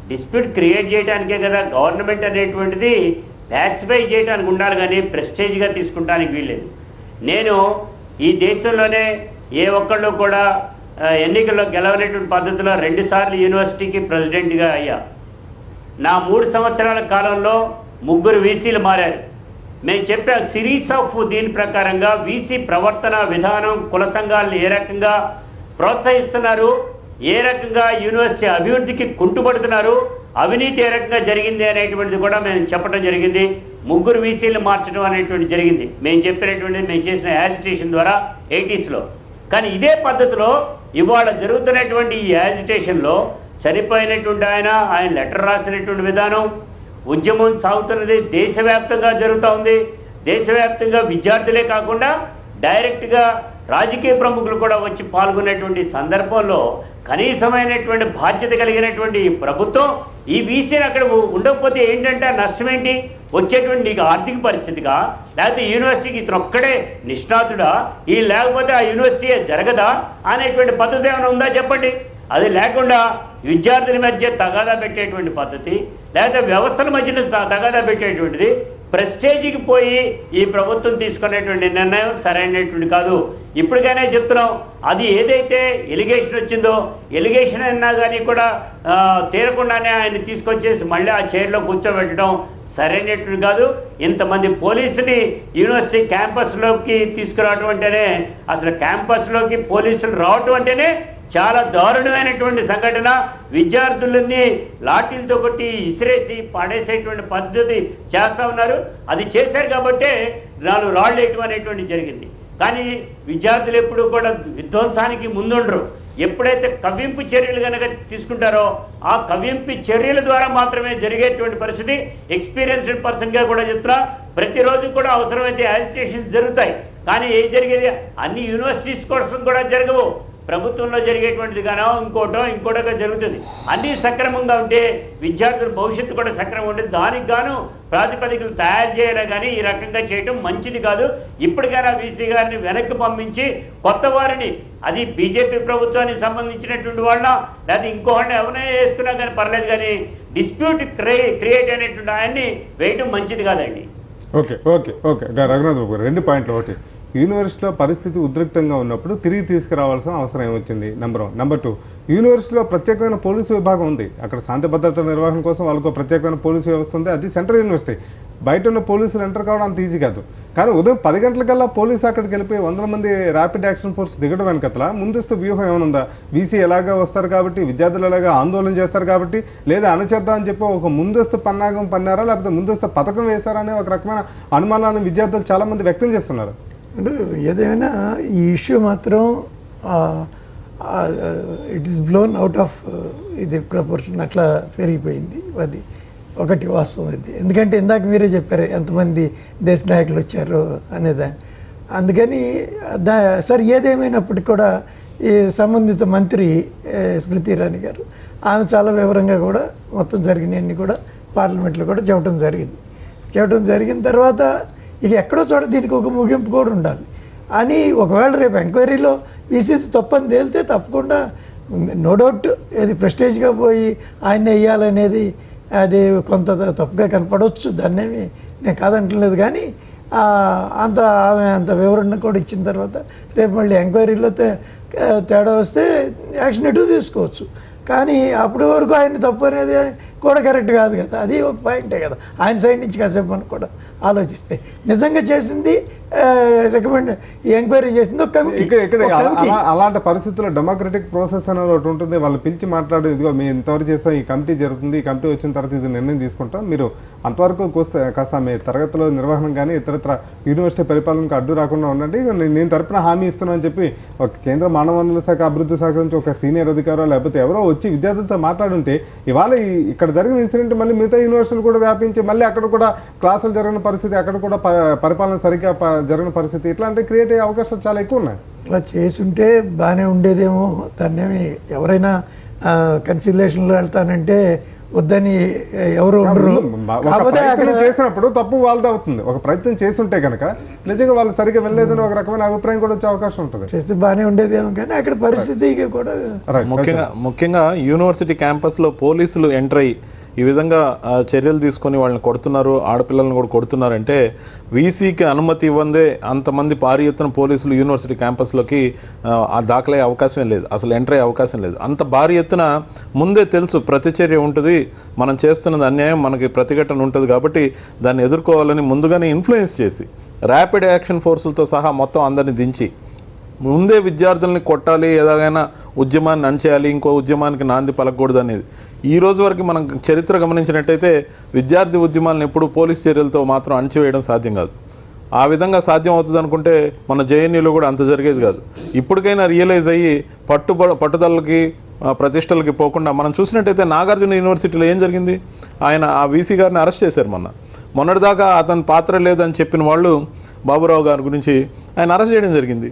Speaker 4: డిస్ప్యూట్ క్రియేట్ చేయడానికే కదా. గవర్నమెంట్ అనేటువంటిది ప్యాసిఫై చేయడానికి ఉండాలి కానీ ప్రెస్టేజ్గా తీసుకుంటానికి వీల్లేదు. నేను ఈ దేశంలోనే ఏ ఒక్కళ్ళు కూడా ఎన్నికల్లో గెలవనేటువంటి పద్ధతిలో 2 సార్లు యూనివర్సిటీకి ప్రెసిడెంట్గా అయ్యా. నా 3 సంవత్సరాల కాలంలో 3 వీసీలు మారారు. మేము చెప్పే సిరీస్ ఆఫ్ దీని ప్రకారంగా వీసీ ప్రవర్తన విధానం, కుల సంఘాలను ఏ రకంగా ప్రోత్సహిస్తున్నారు, ఏ రకంగా యూనివర్సిటీ అభివృద్ధికి కుంటుపడుతున్నారు, అవినీతి ఏ రకంగా జరిగింది అనేటువంటిది కూడా మేము చెప్పడం జరిగింది. 3 వీసీలు మార్చడం అనేటువంటి జరిగింది మేము చెప్పినటువంటిది, మేము చేసిన యాజిటేషన్ ద్వారా 80s. కానీ ఇదే పద్ధతిలో ఇవాళ జరుగుతున్నటువంటి ఈ యాజిటేషన్లో చనిపోయినటువంటి ఆయన లెటర్ రాసినటువంటి విధానం, ఉద్యమం సాగుతున్నది దేశవ్యాప్తంగా జరుగుతూ ఉంది. దేశవ్యాప్తంగా విద్యార్థులే కాకుండా డైరెక్ట్గా రాజకీయ ప్రముఖులు కూడా వచ్చి పాల్గొనేటువంటి సందర్భంలో కనీసమైనటువంటి బాధ్యత కలిగినటువంటి ప్రభుత్వం ఈ వీసీని అక్కడ ఉండకపోతే ఏంటంటే నష్టం ఏంటి? వచ్చేటువంటి నీకు ఆర్థిక పరిస్థితిగా, లేకపోతే యూనివర్సిటీకి ఇతను ఒక్కడే నిష్ణాతుడా, ఈ లేకపోతే ఆ యూనివర్సిటీ జరగదా అనేటువంటి పద్ధతి ఏమైనా ఉందా చెప్పండి. అది లేకుండా విద్యార్థుల మధ్య తగాదా పెట్టేటువంటి పద్ధతి, లేకపోతే వ్యవస్థల మధ్యన తగాదా పెట్టేటువంటిది, ప్రెస్టేజ్కి పోయి ఈ ప్రభుత్వం తీసుకునేటువంటి నిర్ణయం సరైనటువంటి కాదు. ఇప్పటికైనా చెప్తున్నాం, అది ఏదైతే ఎలిగేషన్ వచ్చిందో ఎలిగేషన్ అయినా కానీ కూడా తీరకుండానే ఆయన తీసుకొచ్చేసి మళ్ళీ ఆ చైర్లో కూర్చోబెట్టడం సరైనటువంటి కాదు. ఇంతమంది పోలీసుని యూనివర్సిటీ క్యాంపస్లోకి తీసుకురావడం అంటేనే, అసలు క్యాంపస్లోకి పోలీసులు రావటం అంటేనే చాలా దారుణమైనటువంటి సంఘటన. విద్యార్థులని లాఠీలతో కొట్టి ఇసిరేసి పడేసేటువంటి పద్ధతి చేస్తూ ఉన్నారు. అది చేశారు కాబట్టే 4 రాళ్ళు వేయటం అనేటువంటి జరిగింది. కానీ విద్యార్థులు ఎప్పుడు కూడా విధ్వంసానికి ముందుండరు. ఎప్పుడైతే కవ్వింపు చర్యలు కనుక తీసుకుంటారో ఆ కవ్వింపు చర్యల ద్వారా మాత్రమే జరిగేటువంటి పరిస్థితి. ఎక్స్పీరియన్స్డ్ పర్సన్గా కూడా చెప్తున్నా, ప్రతిరోజు కూడా అవసరమైతే యాజిటేషన్స్ జరుగుతాయి. కానీ ఏం జరిగేది అన్ని యూనివర్సిటీస్ కోసం కూడా జరగవు. ప్రభుత్వంలో జరిగేటువంటిది గానో ఇంకోటో జరుగుతుంది. అన్నీ సక్రమంగా ఉంటే విద్యార్థుల భవిష్యత్తు కూడా సక్రమంగా ఉంటుంది. దానికి గాను ప్రాతిపదికలు తయారు చేయాలి కానీ ఈ రకంగా చేయడం మంచిది కాదు. ఇప్పటికైనా వీసీ గారిని వెనక్కి పంపించి కొత్త వారిని, అది బీజేపీ ప్రభుత్వానికి సంబంధించినటువంటి వాళ్ళ లేకపోతే ఇంకోళ్ళని ఎవరైనా వేసుకున్నా కానీ పర్లేదు, కానీ డిస్ప్యూట్ క్రియేట్ అయినటువంటి ఆయన్ని వేయడం మంచిది కాదండి.
Speaker 1: ఓకే ఓకే ఓకే రఘునాథ్ బాబు, 2 పాయింట్లు. ఒకటి, యూనివర్సిటీలో పరిస్థితి ఉద్రిక్తంగా ఉన్నప్పుడు తిరిగి తీసుకురావాల్సిన అవసరం ఏమొచ్చింది? నెంబర్ 1. నెంబర్ 2, యూనివర్సిటీలో ప్రత్యేకమైన పోలీసు విభాగం ఉంది. అక్కడ శాంతి భద్రత నిర్వహణ కోసం వాళ్ళకు ప్రత్యేకమైన పోలీసు వ్యవస్థ ఉంది. అది సెంట్రల్ యూనివర్సిటీ. బయట ఉన్న పోలీసులు ఎంటర్ కావడం అంత ఈజీ కాదు. కానీ ఉదయం 10 గంటలకల్లా పోలీసు అక్కడికి వెళ్ళిపోయి 100 మంది ర్యాపిడ్ యాక్షన్ ఫోర్స్ దిగడం వెనకట్లా ముందస్తు వ్యూహం ఏమనుందా? వీసీ ఎలాగా వస్తారు కాబట్టి, విద్యార్థులు ఎలాగా ఆందోళన చేస్తారు కాబట్టి, లేదా అణచేద్దాం అని చెప్పి ఒక ముందస్తు పన్నాగం పన్నారా, లేకపోతే ముందస్తు పథకం వేశారా అనే ఒక రకమైన అనుమానాన్ని విద్యార్థులు చాలా మంది వ్యక్తం చేస్తున్నారు.
Speaker 2: అంటే ఏదైనా ఈ ఇష్యూ మాత్రం it is blown out of ఇది ప్రపోర్షన్, అట్లా పెరిగిపోయింది. అది ఒకటి వాస్తవం ఇది. ఎందుకంటే ఇందాక మీరే చెప్పారు ఎంతమంది దేశ నాయకులు వచ్చారు అనేదాన్ని. అందుకని సరే ఏదేమైనప్పటికీ కూడా ఈ సంబంధిత మంత్రి స్మృతి ఇరానీ గారు ఆమె చాలా వివరంగా కూడా మొత్తం జరిగినవన్నీ కూడా పార్లమెంట్లో కూడా చెప్పడం జరిగిన తర్వాత ఇక ఎక్కడో చోట దీనికి ఒక ముగింపు కూడా ఉండాలి అని ఒకవేళ రేపు ఎంక్వైరీలో వీసీ తప్పని తేలితే తప్పకుండా నో డౌట్ ఇది ప్రెస్టేజ్గా పోయి ఆయన వేయాలనేది అది కొంత తప్పుగా కనపడవచ్చు, దాన్నేమి నేను కాదంటలేదు. కానీ ఆమె అంత వివరణ కూడా ఇచ్చిన తర్వాత రేపు మళ్ళీ ఎంక్వైరీలో తేడా వస్తే యాక్షన్ ఎటు తీసుకోవచ్చు. కానీ అప్పటి వరకు ఆయన తప్పు అనేది కూడా కరెక్ట్ కాదు కదా, అది ఒక పాయింటే కదా. ఆయన సైడ్ నుంచి కాసేపు మనకు కూడా ఆలోచిస్తే నిజంగా చేసింది రికమెండ్ ఎంక్వైరీ చేసింది ఒక కమిటీ.
Speaker 1: ఇక్కడ అలాంటి పరిస్థితుల్లో డెమోక్రటిక్ ప్రాసెస్ అనేది ఒకటి ఉంటుంది. వాళ్ళు పిలిచి మాట్లాడు, ఇదిగో మేము ఇంతవరకు చేస్తాం, ఈ కమిటీ జరుగుతుంది, ఈ కమిటీ వచ్చిన తర్వాత ఇది నిర్ణయం తీసుకుంటాం, మీరు అంతవరకు కాస్త మీ తరగతిలో నిర్వహణ కానీ ఇతరత్ర యూనివర్సిటీ పరిపాలనకు అడ్డు రాకుండా ఉండండి, నేను తరపున హామీ ఇస్తున్నాను అని చెప్పి ఒక కేంద్ర మానవ వనరుల శాఖ అభివృద్ధి శాఖ నుంచి ఒక సీనియర్ అధికారో లేకపోతే ఎవరో వచ్చి విద్యార్థులతో మాట్లాడుంటే ఇవాళ ఇక్కడ జరిగిన ఇన్సిడెంట్ మళ్ళీ మిగతా యూనివర్సిటీలు కూడా వ్యాపించి మళ్ళీ అక్కడ కూడా క్లాసులు జరిగిన పరిస్థితి, అక్కడ కూడా పరిపాలన సరిగ్గా జరిగిన పరిస్థితి, ఇట్లాంటి క్రియేట్ అయ్యే అవకాశాలు చాలా ఎక్కువ ఉన్నాయి.
Speaker 2: అలా చేసుంటే బాగానే ఉండేదేమో. దాన్నేమి ఎవరైనా కన్సిలేషన్లో వెళ్తానంటే వద్దని ఎవరు ఉండరు. కాకపోతే అక్కడ
Speaker 1: చేసినప్పుడు తప్పు వాళ్ళది అవుతుంది. ఒక ప్రయత్నం చేస్తుంటే కనుక నిజంగా వాళ్ళు సరిగ్గా వెళ్ళలేదని ఒక రకమైన అభిప్రాయం కూడా వచ్చే అవకాశం ఉంటుంది.
Speaker 2: చేస్తే బాగానే ఉండేదేమో, కానీ అక్కడ పరిస్థితి కూడా
Speaker 3: ముఖ్యంగా యూనివర్సిటీ క్యాంపస్లో పోలీసులు ఎంటర్ అయ్యి ఈ విధంగా చర్యలు తీసుకొని వాళ్ళని కొడుతున్నారు, ఆడపిల్లలను కూడా కొడుతున్నారంటే వీసీకి అనుమతి ఇవ్వందే అంతమంది భారీ ఎత్తున పోలీసులు యూనివర్సిటీ క్యాంపస్లోకి దాఖలయ్యే అవకాశం లేదు, అసలు ఎంటర్ అయ్యే అవకాశం లేదు. అంత భారీ ఎత్తున ముందే తెలుసు ప్రతిచర్య ఉంటుంది, మనం చేస్తున్నది అన్యాయం, మనకి ప్రతిఘటన ఉంటుంది, కాబట్టి దాన్ని ఎదుర్కోవాలని ముందుగానే ఇన్ఫ్లుయెన్స్ చేసి ర్యాపిడ్ యాక్షన్ ఫోర్సులతో సహా మొత్తం అందరినీ దించి ముందే విద్యార్థుల్ని కొట్టాలి, ఎలాగైనా ఉద్యమాన్ని అణచేయాలి, ఇంకో ఉద్యమానికి నాంది పలకూడదు అనేది. ఈ రోజు వరకు మనం చరిత్ర గమనించినట్టయితే విద్యార్థి ఉద్యమాలను ఎప్పుడు పోలీస్ చర్యలతో మాత్రం అణచివేయడం సాధ్యం కాదు. ఆ విధంగా సాధ్యం అవుతుంది అనుకుంటే మన జేఎన్యూలో కూడా అంత జరిగేది కాదు. ఇప్పటికైనా రియలైజ్ అయ్యి పట్టుదలకి ప్రతిష్టలకి పోకుండా మనం చూసినట్టయితే నాగార్జున యూనివర్సిటీలో ఏం జరిగింది, ఆయన ఆ వీసీ గారిని అరెస్ట్ చేశారు. మొన్నటిదాకా అతని పాత్ర లేదని చెప్పిన వాళ్ళు బాబురావు గారి గురించి ఆయన అరెస్ట్ చేయడం జరిగింది.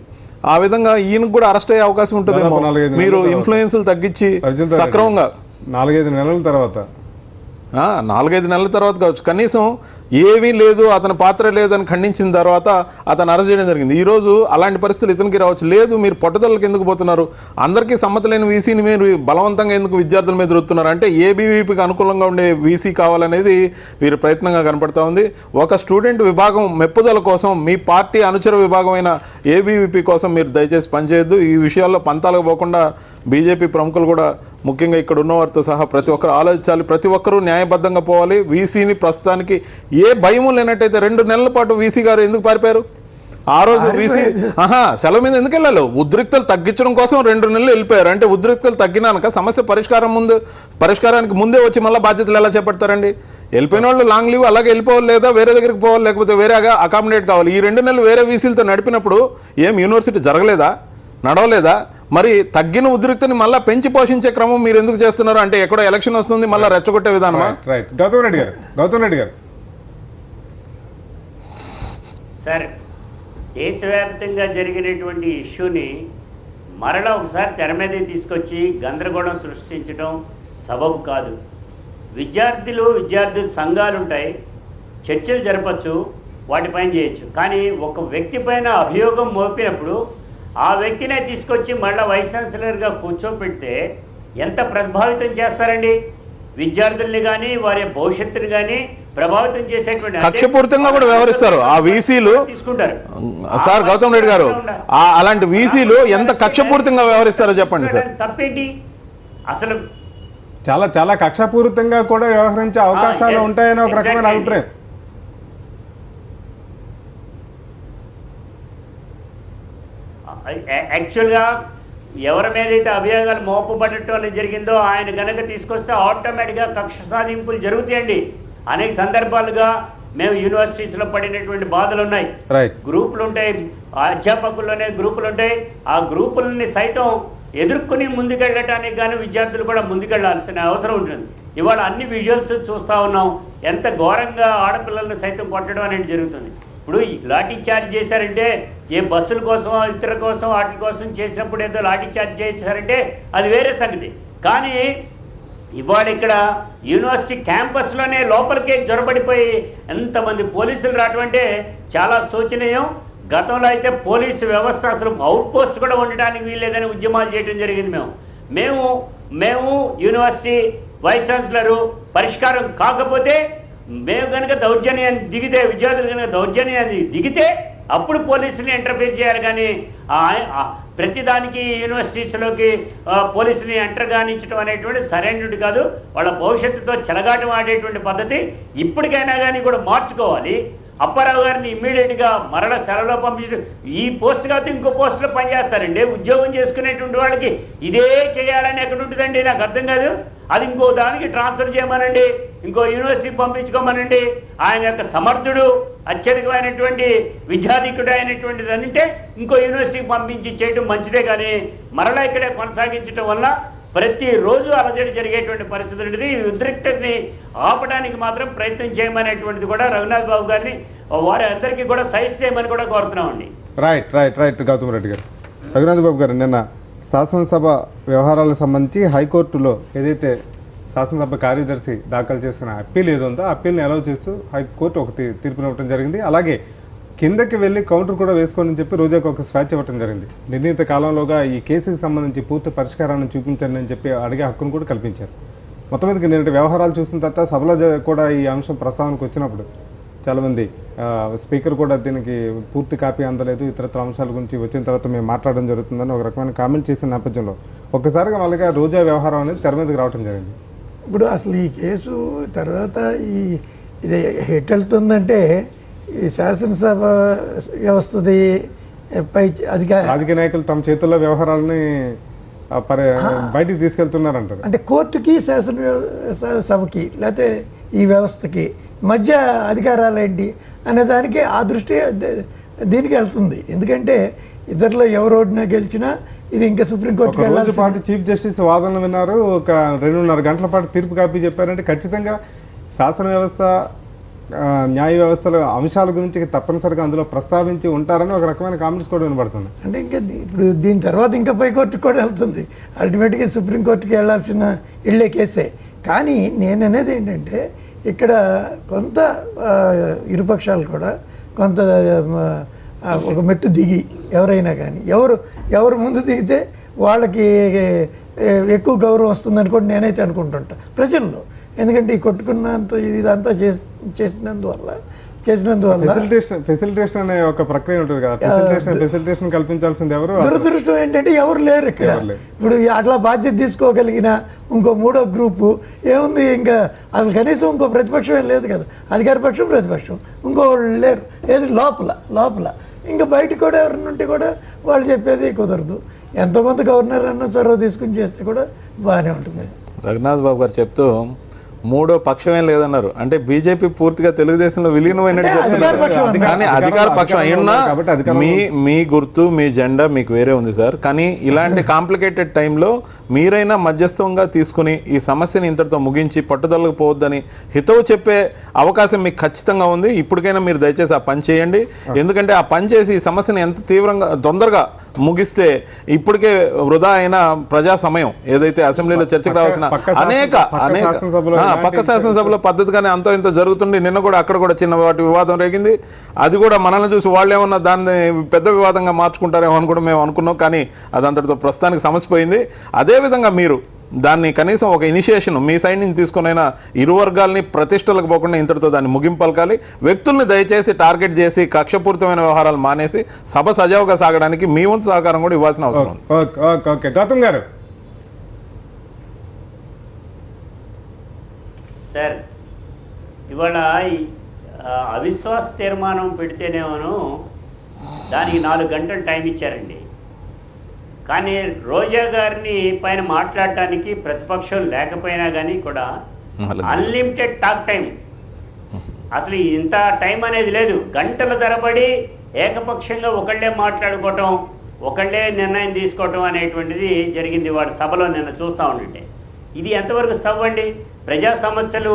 Speaker 3: ఆ విధంగా ఈయనకు కూడా అరెస్ట్ అయ్యే అవకాశం ఉంటుందేమో. మీరు ఇన్ఫ్లుయెన్స్లు తగ్గించి సక్రమంగా
Speaker 1: 4-5 నెలల తర్వాత
Speaker 3: 4-5 నెలల తర్వాత కావచ్చు, కనీసం ఏమీ లేదు అతని పాత్ర లేదని ఖండించిన తర్వాత అతను అరెస్ట్ చేయడం జరిగింది. ఈరోజు అలాంటి పరిస్థితులు ఇతనికి రావచ్చు. లేదు, మీరు పట్టుదలకు ఎందుకు పోతున్నారు, అందరికీ సమ్మతి లేని వీసీని మీరు బలవంతంగా ఎందుకు విద్యార్థుల మీద రుతున్నారు అంటే ఏబీవీపీకి అనుకూలంగా ఉండే వీసీ కావాలనేది వీరి ప్రయత్నంగా కనపడతా ఉంది. ఒక స్టూడెంట్ విభాగం మెప్పుదల కోసం మీ పార్టీ అనుచర విభాగమైన ఏబీవీపీ కోసం మీరు దయచేసి పనిచేయద్దు. ఈ విషయాల్లో పంతాలకు పోకుండా బీజేపీ ప్రముఖులు కూడా ముఖ్యంగా ఇక్కడ ఉన్నవారితో సహా ప్రతి ఒక్కరు ఆలోచించాలి, ప్రతి ఒక్కరూ న్యాయబద్ధంగా పోవాలి. వీసీని ప్రస్తుతానికి ఏ భయము లేనట్టయితే 2 నెలల పాటు వీసీ గారు ఎందుకు పారిపోయారు? ఆ రోజు వీసీ సెలవు మీద ఎందుకు వెళ్ళాలి? ఉద్రిక్తలు తగ్గించడం కోసం 2 నెలలు వెళ్ళిపోయారు. అంటే ఉద్రిక్తలు తగ్గినాక సమస్య పరిష్కారానికి ముందే వచ్చి మళ్ళీ బాధ్యతలు ఎలా చేపడతారండి? వెళ్ళిపోయిన వాళ్ళు లాంగ్ లీవ్ అలాగే వెళ్ళిపోవాలి, లేదా వేరే దగ్గరికి పోవాలి, లేకపోతే వేరేగా అకామిడేట్ కావాలి. ఈ 2 నెలలు వేరే వీసీలతో నడిపినప్పుడు ఏం యూనివర్సిటీ జరగలేదా, నడవలేదా? మరి తగ్గిన ఉద్రిక్తని మళ్ళీ పెంచి పోషించే క్రమం మీరు ఎందుకు చేస్తున్నారు? అంటే ఎక్కడో ఎలక్షన్ వస్తుంది మళ్ళీ రెచ్చగొట్టే విధానమా?
Speaker 1: గౌతమ్ రెడ్డి గారు
Speaker 4: సార్, దేశవ్యాప్తంగా జరిగినటువంటి ఇష్యూని మరలా ఒకసారి తెర మీద తీసుకొచ్చి గందరగోళం సృష్టించడం సబబు కాదు. విద్యార్థుల సంఘాలు ఉంటాయి, చర్చలు జరపచ్చు, వాటిపైన చేయొచ్చు. కానీ ఒక వ్యక్తి పైన అభియోగం మోపినప్పుడు ఆ వ్యక్తినే తీసుకొచ్చి మళ్ళీ వైస్ ఛాన్సలర్గా కూర్చోపెడితే ఎంత ప్రభావితం చేస్తారండి? విద్యార్థుల్ని కానీ వారి భవిష్యత్తుని కానీ ప్రభావితం చేసేటువంటి
Speaker 3: కక్షపూరితంగా కూడా వ్యవహరిస్తారు ఆ వీసీలు.
Speaker 4: తీసుకుంటారు
Speaker 3: సార్ గౌతమ్ రెడ్డి గారు, అలాంటి వీసీలు ఎంత కక్షపూరితంగా వ్యవహరిస్తారో చెప్పండి సార్.
Speaker 4: తప్పేంటి అసలు?
Speaker 1: చాలా చాలా కక్షపూరితంగా కూడా వ్యవహరించే అవకాశాలు ఉంటాయని ఒక రకమైన అభిప్రాయం.
Speaker 4: యాక్చువల్గా ఎవరి మీదైతే అభియోగాలు మోపబడటం అనేది జరిగిందో ఆయన గనక తీసుకొస్తే ఆటోమేటిక్గా కక్ష సాధింపులు జరుగుతాయండి. అనేక సందర్భాలుగా మేము యూనివర్సిటీస్లో పడినటువంటి బాధలు ఉన్నాయి. గ్రూపులు ఉంటాయి, అధ్యాపకుల్లోనే గ్రూపులు ఉంటాయి. ఆ గ్రూపులని సైతం ఎదుర్కొని ముందుకెళ్ళటానికి కానీ విద్యార్థులు కూడా ముందుకెళ్లాల్సిన అవసరం ఉంటుంది. ఇవాళ అన్ని విజువల్స్ చూస్తూ ఉన్నాం, ఎంత ఘోరంగా ఆడపిల్లలను సైతం కొట్టడం అనేది జరుగుతుంది. ఇప్పుడు లాఠీ చార్జ్ చేశారంటే ఏ బస్సుల కోసం ఇతర కోసం వాటి కోసం చేసినప్పుడు ఏదో లాఠీ చార్జ్ చేశారంటే అది వేరే సంగతి. కానీ ఇవాళ ఇక్కడ యూనివర్సిటీ క్యాంపస్లోనే లోపలికే జొరబడిపోయి ఎంతమంది పోలీసులు రావటం అంటే చాలా శోచనీయం. గతంలో అయితే పోలీసు వ్యవస్థ అసలు అవుట్ పోస్ట్ కూడా ఉండడానికి వీల్లేదని ఉద్యమాలు చేయడం జరిగింది. మేము యూనివర్సిటీ వైస్ ఛాన్సలరు పరిష్కారం కాకపోతే మేము కనుక దౌర్జన్యాన్ని దిగితే, విద్యార్థులు కనుక దౌర్జన్యాన్ని దిగితే అప్పుడు పోలీసుని ఇంటర్ఫేర్ చేయాలి. కానీ ప్రతిదానికి యూనివర్సిటీస్లోకి పోలీసుని ఎంటర్ కానించడం అనేటువంటి సరైనది కాదు. వాళ్ళ భవిష్యత్తుతో చెలగాటం ఆడేటువంటి పద్ధతి ఇప్పటికైనా కానీ కూడా మార్చుకోవాలి. అప్పారావు గారిని ఇమ్మీడియట్గా మరల సెలవులో పంపించడం, ఈ పోస్ట్ కాకపోతే ఇంకో పోస్టులో పనిచేస్తారండి. ఉద్యోగం చేసుకునేటువంటి వాళ్ళకి ఇదే చేయాలని ఎక్కడ ఉంటుందండి? నాకు అర్థం కాదు. అది ఇంకో దానికి ట్రాన్స్ఫర్ చేయమనండి, ఇంకో యూనివర్సిటీకి పంపించుకోమనండి. ఆయన యొక్క సమర్థుడు, అత్యధికమైనటువంటి విద్యాధికుడు అయినటువంటిది అంటే ఇంకో యూనివర్సిటీకి పంపించి చేయడం మంచిదే. కానీ మరలా ఇక్కడే కొనసాగించడం వల్ల ప్రతిరోజు అలజడి జరిగేటువంటి పరిస్థితి ఉంటుంది. ఈ ఉద్రిక్తతని ఆపడానికి మాత్రం ప్రయత్నం చేయమనేటువంటిది కూడా రఘునాథ్ బాబు గారిని వారి అందరికీ కూడా సైజ్ చేయమని కూడా కోరుతున్నామండి.
Speaker 1: రైట్ గౌతమ్ రెడ్డి గారు. రఘునాథ్ బాబు గారు, నిన్న శాసనసభ వ్యవహారాలకు సంబంధించి హైకోర్టులో ఏదైతే శాసనసభ కార్యదర్శి దాఖలు చేసిన అప్పీల్ ఏదో ఉందో అప్పీల్ని అలౌ చేస్తూ హైకోర్టు ఒక తీర్పునివ్వడం జరిగింది. అలాగే కిందకి వెళ్ళి కౌంటర్ కూడా వేసుకోవాలని చెప్పి రోజాకు ఒక స్వేచ్ఛ ఇవ్వడం జరిగింది. నిర్ణీత కాలంలోగా ఈ కేసుకి సంబంధించి పూర్తి పరిష్కారాన్ని చూపించండి అని చెప్పి అడిగే హక్కును కూడా కల్పించారు. మొత్తం మీదకి నిన్నటి వ్యవహారాలు చూసిన తర్వాత సభలో కూడా ఈ అంశం ప్రస్తావనకు వచ్చినప్పుడు చాలామంది స్పీకర్ కూడా దీనికి పూర్తి కాపీ అందలేదు, ఇతరత్ర అంశాల గురించి వచ్చిన తర్వాత మేము మాట్లాడడం జరుగుతుందని ఒక రకమైన కామెంట్ చేసిన నేపథ్యంలో ఒక్కసారిగా వాళ్ళగా రోజా వ్యవహారం అనేది తెర మీదకి రావడం జరిగింది.
Speaker 2: ఇప్పుడు అసలు ఈ కేసు తర్వాత ఇది ఎట్ వెళ్తుందంటే ఈ శాసనసభ వ్యవస్థది పై
Speaker 1: రాజకీయ నాయకులు తమ చేతుల్లో వ్యవహారాలని బయటికి తీసుకెళ్తున్నారంటారు.
Speaker 2: అంటే కోర్టుకి శాసనసభకి లేకపోతే ఈ వ్యవస్థకి మధ్య అధికారాలు ఏంటి అనే దానికి ఆ దృష్టి దీనికి వెళ్తుంది. ఎందుకంటే ఇద్దరిలో ఎవరు ఓడినా గెలిచినా ఇది ఇంకా సుప్రీంకోర్టుకి
Speaker 1: వెళ్ళాలి. పాటు చీఫ్ జస్టిస్ వాదనలు విన్నారు, ఒక 2.5 గంటల పాటు తీర్పు కాపీ చెప్పారంటే ఖచ్చితంగా శాసన వ్యవస్థ న్యాయ వ్యవస్థల అంశాల గురించి తప్పనిసరిగా అందులో ప్రస్తావించి ఉంటారని ఒక రకమైన కామెంట్స్ కూడా వినబడుతుంది.
Speaker 2: అంటే ఇంకా ఇప్పుడు దీని తర్వాత ఇంకా పై కోర్టుకు కూడా వెళ్తుంది. అల్టిమేట్గా సుప్రీంకోర్టుకి వెళ్ళే కేసే. కానీ నేను అనేది ఏంటంటే ఇక్కడ కొంత ఇరుపక్షాలు కూడా కొంత ఒక మెట్టు దిగి ఎవరైనా కానీ ఎవరు ముందు దిగితే వాళ్ళకి ఎక్కువ గౌరవం వస్తుందని కూడా నేనైతే అనుకుంటుంటా ప్రజల్లో. ఎందుకంటే ఈ కొట్టుకున్నంత ఇదంతా చేసినందువల్ల
Speaker 1: ఫెసిలిటేషన్ అనే ఒక ప్రక్రియ ఉంటుంది కదా, ఫెసిలిటేషన్ కల్పించాల్సింది ఎవరు?
Speaker 2: దురదృష్టం ఏంటంటే ఎవరు లేరు ఇక్కడ. ఇప్పుడు అట్లా బాధ్యత తీసుకోగలిగిన ఇంకో మూడో గ్రూపు ఏముంది, ఇంకా అసలు కనీసం ఇంకో ప్రతిపక్షం ఏం లేదు కదా, అధికార పక్షం ప్రతిపక్షం ఇంకోళ్ళు లేరు. ఏది లోపల ఇంకా బయట కూడా ఎవరైనా ఉంటే కూడా వాళ్ళు చెప్పేది కుదరదు. ఎంతో కొంత గవర్నర్ అన్న చొరవ తీసుకుని చేస్తే కూడా బాగానే ఉంటుంది.
Speaker 3: రఘునాథ్ బాబు గారు చెప్తూ మూడో పక్షం ఏం లేదన్నారు. అంటే బీజేపీ పూర్తిగా తెలుగుదేశంలో విలీనమైనట్టు చెప్తున్నారు. కానీ అధికార పక్షం అయినా మీ గుర్తు మీ జెండా మీకు వేరే ఉంది సార్. కానీ ఇలాంటి కాంప్లికేటెడ్ టైంలో మీరైనా మధ్యస్థంగా తీసుకుని ఈ సమస్యని ఇంతటితో ముగించి పట్టుదలకు పోవద్దని హితవు చెప్పే అవకాశం మీకు ఖచ్చితంగా ఉంది. ఇప్పటికైనా మీరు దయచేసి ఆ పని చేయండి. ఎందుకంటే ఆ పని చేసి ఈ సమస్యని ఎంత తీవ్రంగా తొందరగా ముగిస్తే ఇప్పటికే వృధా అయిన ప్రజా సమయం ఏదైతే అసెంబ్లీలో చర్చకు రావాల్సిన అనేక పక్క శాసనసభలో పద్ధతిగానే అంతో ఇంత జరుగుతుంది. నిన్న కూడా అక్కడ కూడా చిన్న వాటి వివాదం రేగింది. అది కూడా మనల్ని చూసి వాళ్ళు ఏమన్నా దాన్ని పెద్ద వివాదంగా మార్చుకుంటారేమో అని కూడా మేము అనుకున్నాం. కానీ అదంతటితో ప్రస్తుతానికి సమసిపోయింది. అదేవిధంగా మీరు దాన్ని కనీసం ఒక ఇనిషియేషన్ మీ సైడ్ నుంచి తీసుకునైనా ఇరు వర్గాల్ని ప్రతిష్టలకు పోకుండా ఇంతటితో దాన్ని ముగింపు పలకాలి. వ్యక్తుల్ని దయచేసి టార్గెట్ చేసి కక్షపూరితమైన వ్యవహారాలు మానేసి సభ సజావుగా సాగడానికి మీ వంతు సహకారం కూడా ఇవ్వాల్సిన అవసరం ఉంది.
Speaker 1: ఓకే గౌతమ్ గారు.
Speaker 4: సార్, ఇవాళ అవిశ్వాస తీర్మానం పెడితేనేమో దానికి 4 గంటలు టైం ఇచ్చారండి. కానీ రోజా గారిని పైన మాట్లాడటానికి ప్రతిపక్షం లేకపోయినా కానీ కూడా అన్లిమిటెడ్ టాక్ టైం, అసలు ఇంత టైం అనేది లేదు. గంటల తరబడి ఏకపక్షంగా ఒకళ్ళే మాట్లాడుకోవటం, ఒకళ్ళే నిర్ణయం తీసుకోవటం అనేటువంటిది జరిగింది వాళ్ళ సభలో నిన్న చూస్తూ ఉంటే. ఇది ఎంతవరకు సవ్వండి? ప్రజా సమస్యలు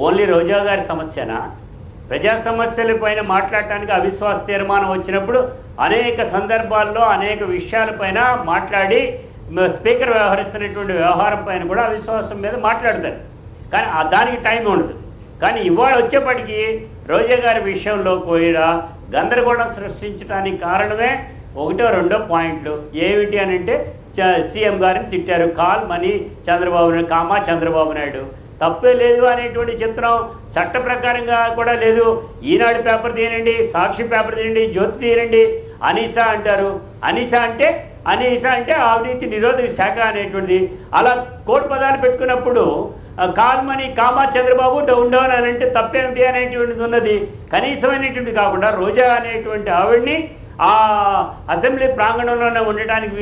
Speaker 4: ఓన్లీ రోజా గారి సమస్యనా? ప్రజా సమస్యల పైన మాట్లాడటానికి అవిశ్వాస తీర్మానం వచ్చినప్పుడు అనేక సందర్భాల్లో అనేక విషయాలపైన మాట్లాడి స్పీకర్ వ్యవహరిస్తున్నటువంటి వ్యవహారం పైన కూడా అవిశ్వాసం మీద మాట్లాడతారు. కానీ దానికి టైం ఉండదు. కానీ ఇవాళ వచ్చేప్పటికీ రోజా గారి విషయంలో కూడా గందరగోళం సృష్టించడానికి కారణమే ఒకటో రెండో పాయింట్లు. ఏమిటి అని అంటే సీఎం గారిని తిట్టారు, కాల్ మనీ చంద్రబాబు నాయుడు తప్పే లేదు అనేటువంటి చిత్రం చట్ట ప్రకారంగా కూడా లేదు. ఈనాడు పేపర్ తీయనండి, సాక్షి పేపర్ తీయండి, జ్యోతి తీయనండి, అనీసా అంటారు. అనీసా అంటే అవినీతి నిరోధక శాఖ అనేటువంటిది. అలా కోడ్ పదాలు పెట్టుకున్నప్పుడు కాల్మని చంద్రబాబు డౌన్ అని అంటే తప్పేమిటి అనేటువంటిది ఉన్నది. కనీసమైనటువంటి కాకుండా రోజా అనేటువంటి ఆవిడ్ని ఆ అసెంబ్లీ ప్రాంగణంలోనే ఉండడానికి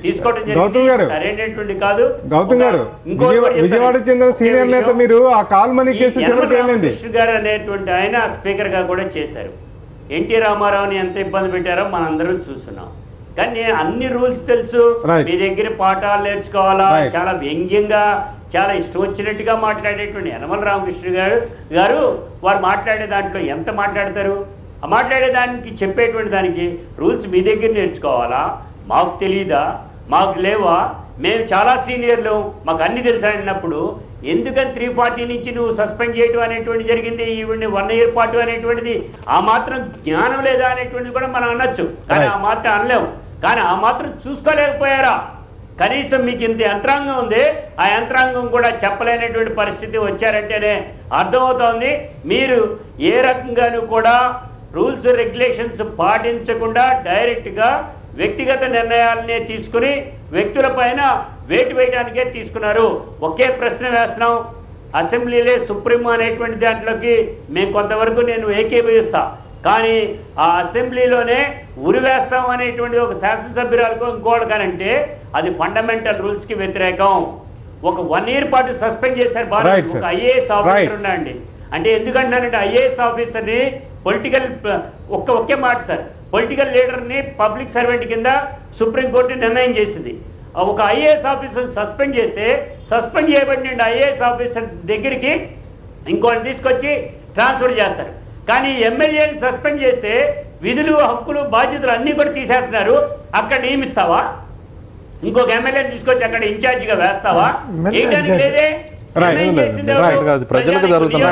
Speaker 1: తీసుకోవడం సరైనటువంటి కాదు. గౌతమ్ గారు విజయవాడ చెందిన సీనియర్ నేత, మీరు ఆ కాల్మనీ కేసు
Speaker 4: కృష్ణ గారు అనేటువంటి ఆయన స్పీకర్ గా కూడా చేశారు. ఎన్టీ రామారావుని ఎంత ఇబ్బంది పెట్టారో మనందరం చూస్తున్నాం. కానీ నేను అన్ని రూల్స్ తెలుసు, మీ దగ్గర పాఠాలు నేర్చుకోవాలా, చాలా వ్యంగ్యంగా చాలా ఇష్టం వచ్చినట్టుగా మాట్లాడేటువంటి యనమల రామకృష్ణ గారు వారు మాట్లాడే దాంట్లో ఎంత మాట్లాడతారు? మాట్లాడేదానికి చెప్పేటువంటి దానికి రూల్స్ మీ దగ్గర నేర్చుకోవాలా? మాకు తెలీదా? మాకు లేవా? మేము చాలా సీనియర్లు, మాకు అన్ని తెలుసా అన్నప్పుడు ఎందుకని 340 నుంచి నువ్వు సస్పెండ్ చేయడం అనేటువంటి జరిగింది, ఈవిడ్ని 1 year పాటు అనేటువంటిది ఆ మాత్రం జ్ఞానం లేదా అనేటువంటిది కూడా మనం అనొచ్చు. కానీ ఆ మాత్రం అనలేము. కానీ ఆ మాత్రం చూసుకోలేకపోయారా? కనీసం మీకు ఇంత యంత్రాంగం ఉంది, ఆ యంత్రాంగం కూడా చెప్పలేనటువంటి పరిస్థితి వచ్చారంటేనే అర్థమవుతోంది మీరు ఏ రకంగానూ కూడా రూల్స్ రెగ్యులేషన్స్ పాటించకుండా డైరెక్ట్గా వ్యక్తిగత నిర్ణయాలనే తీసుకుని వ్యక్తుల పైన వేటు వేయడానికే తీసుకున్నారు. ఒకే ప్రశ్న వేస్తున్నాం, అసెంబ్లీలే సుప్రీం అనేటువంటి దాంట్లోకి మేము కొంతవరకు నేను ఏకీభవిస్తా. కానీ ఆ అసెంబ్లీలోనే ఉరివేస్తాం అనేటువంటి ఒక శాసనసభ్యురాలకు ఇంకోటి కానంటే అది ఫండమెంటల్ రూల్స్కి వ్యతిరేకం. ఒక 1 year పాటు సస్పెండ్ చేశారు భారత్. ఒక ఐఏఎస్ ఆఫీసర్ ఉన్నాయండి. అంటే ఎందుకంటానంటే ఐఏఎస్ ఆఫీసర్ని పొలిటికల్ ఒకే మాట సార్, పొలిటికల్ లీడర్ని పబ్లిక్ సర్వెంట్ కింద సుప్రీంకోర్టు నిర్ణయం చేసింది. ఒక ఐఏఎస్ ఆఫీసర్ సస్పెండ్ చేస్తే సస్పెండ్ చేయబడిన ఐఏఎస్ ఆఫీసర్ దగ్గరికి ఇంకోటి తీసుకొచ్చి ట్రాన్స్ఫర్ చేస్తారు. కానీ ఎమ్మెల్యేని సస్పెండ్ చేస్తే విధులు హక్కులు బాధ్యతలు అన్నీ కూడా తీసేస్తున్నారు. అక్కడ నియమిస్తావా? ఇంకొక ఎమ్మెల్యేని తీసుకొచ్చి అక్కడ ఇన్ఛార్జిగా వేస్తావా? ఏంటని లేదే.
Speaker 3: ప్రజలకు జరుగుతున్న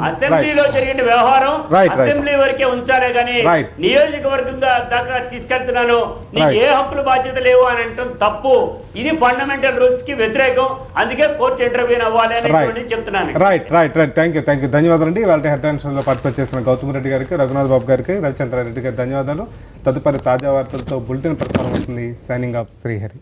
Speaker 4: అసెంబ్లీలో జరిగిన వ్యవహారం అసెంబ్లీ వరకే ఉంచాలే కానీ నియోజకవర్గంగా దాకా తీసుకెళ్తున్నాను, నీకు ఏ హక్కులు బాధ్యత లేవు అని అంటాం తప్పు. ఇది ఫండమెంటల్ రూల్స్ కి వ్యతిరేకం. అందుకే కోర్టు ఇంటర్వ్యూన్ అవ్వాలి అని చెప్తున్నాను.
Speaker 1: రైట్. Thank you. ధన్యవాదాలండి. వాళ్ళ హెడ్లైన్స్ లో పార్టిసిపేట్ చేసిన గౌతమ్ రెడ్డి గారికి, రఘునాథ్ బాబు గారికి, రవిచంద్రారెడ్డి గారికి ధన్యవాదాలు. తదుపరి తాజా వార్తలతో బులెటిన్ ప్రసారం అవుతుంది. Signing off Srihari.